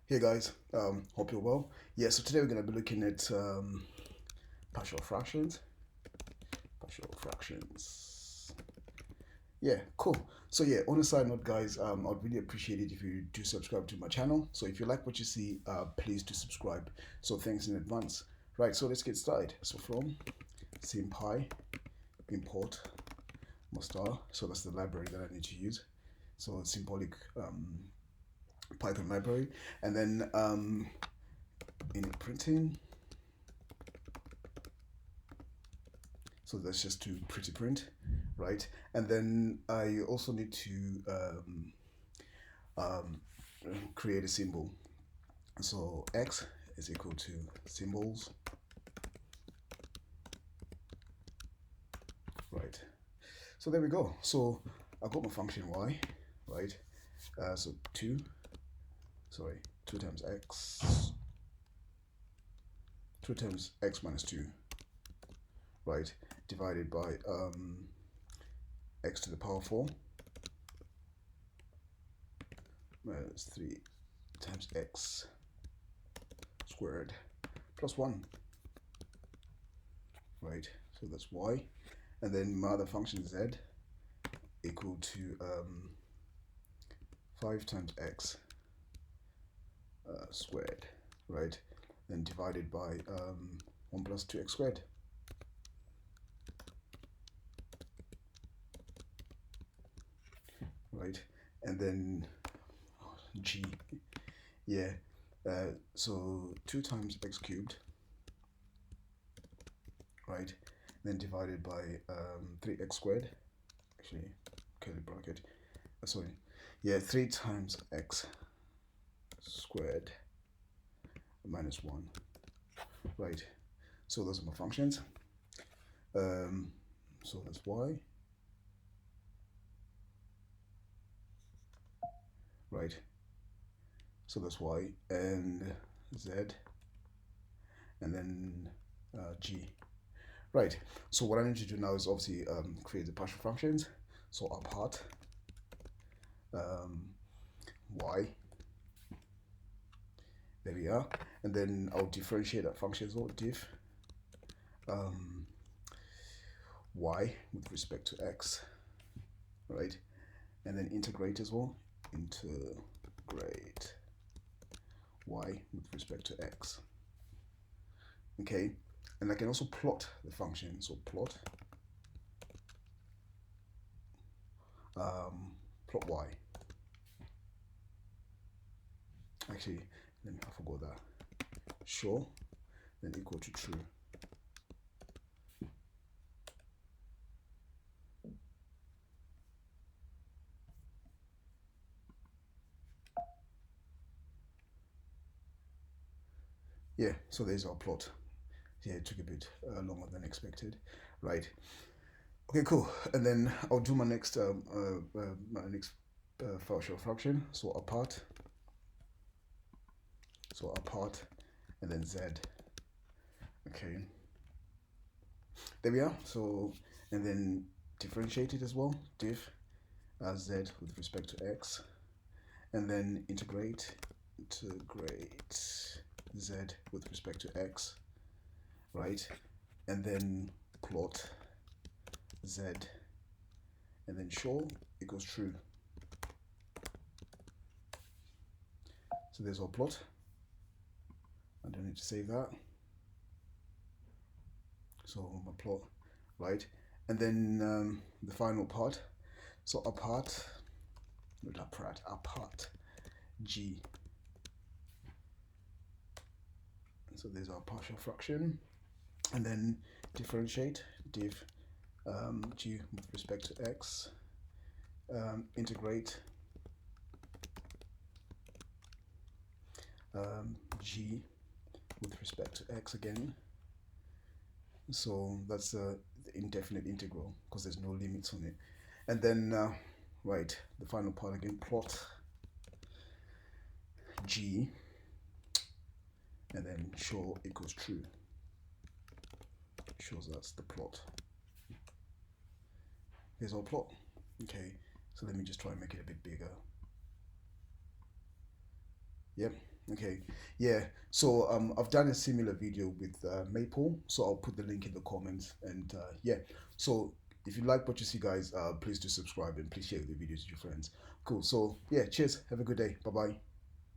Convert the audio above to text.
Hey guys, hope you're well. Yeah, so today we're going to be looking at partial fractions. Partial fractions. Yeah, cool. So yeah, on a side note, guys, I'd really appreciate it if you do subscribe to my channel. So if you like what you see, please do subscribe. So thanks in advance. Right, so let's get started. So from SymPy, import star. So that's the library that I need to use. So symbolic Python library, and then in printing. So that's just to pretty print, right? And then I also need to um, create a symbol. So x is equal to symbols, right? So there we go. So I've got my function y, right? So 2 times x, 2 times x minus 2, right? Divided by x to the power 4 minus 3 times x squared plus 1, right? So that's y. And then my other function z equal to 5 times x squared, right? Then divided by 1 plus 2x squared. Right? And then g, yeah. So 2 times x cubed, right? Then divided by 3x squared. Actually, curly bracket. Sorry. Yeah, 3 times x squared minus 1. Right. So those are my functions. So that's y. Right. So that's y and z, and then g. Right. So what I need to do now is obviously create the partial functions. So our part y. There we are. And then I'll differentiate that function as well. Diff y with respect to x. Right. And then integrate as well. Integrate y with respect to x. Okay. And I can also plot the function. So plot plot y. Actually, I forgot that. Sure, then equal to true. Yeah, so there's our plot. Yeah, it took a bit longer than expected, right? Okay, cool. And then I'll do my next partial fraction. So apart. So apart, and then z. Okay. There we are. So and then differentiate it as well. Diff z with respect to x, and then integrate z with respect to x, right? And then plot z, and then show equals true. So there's our plot. I don't need to save that. So my plot, right? And then the final part. So apart g. So there's our partial fraction. And then differentiate diff g with respect to x, integrate g with respect to x again. So that's the indefinite integral because there's no limits on it. And then right, the final part again, plot g, and then show equals true. Shows that's the plot. Here's our plot. Okay, so let me just try and make it a bit bigger. Yep. Okay, yeah. So I've done a similar video with Maple, so I'll put the link in the comments. And yeah, so if you like what you see, guys, please do subscribe and please share the videos with your friends. Cool. So yeah, cheers. Have a good day. Bye bye.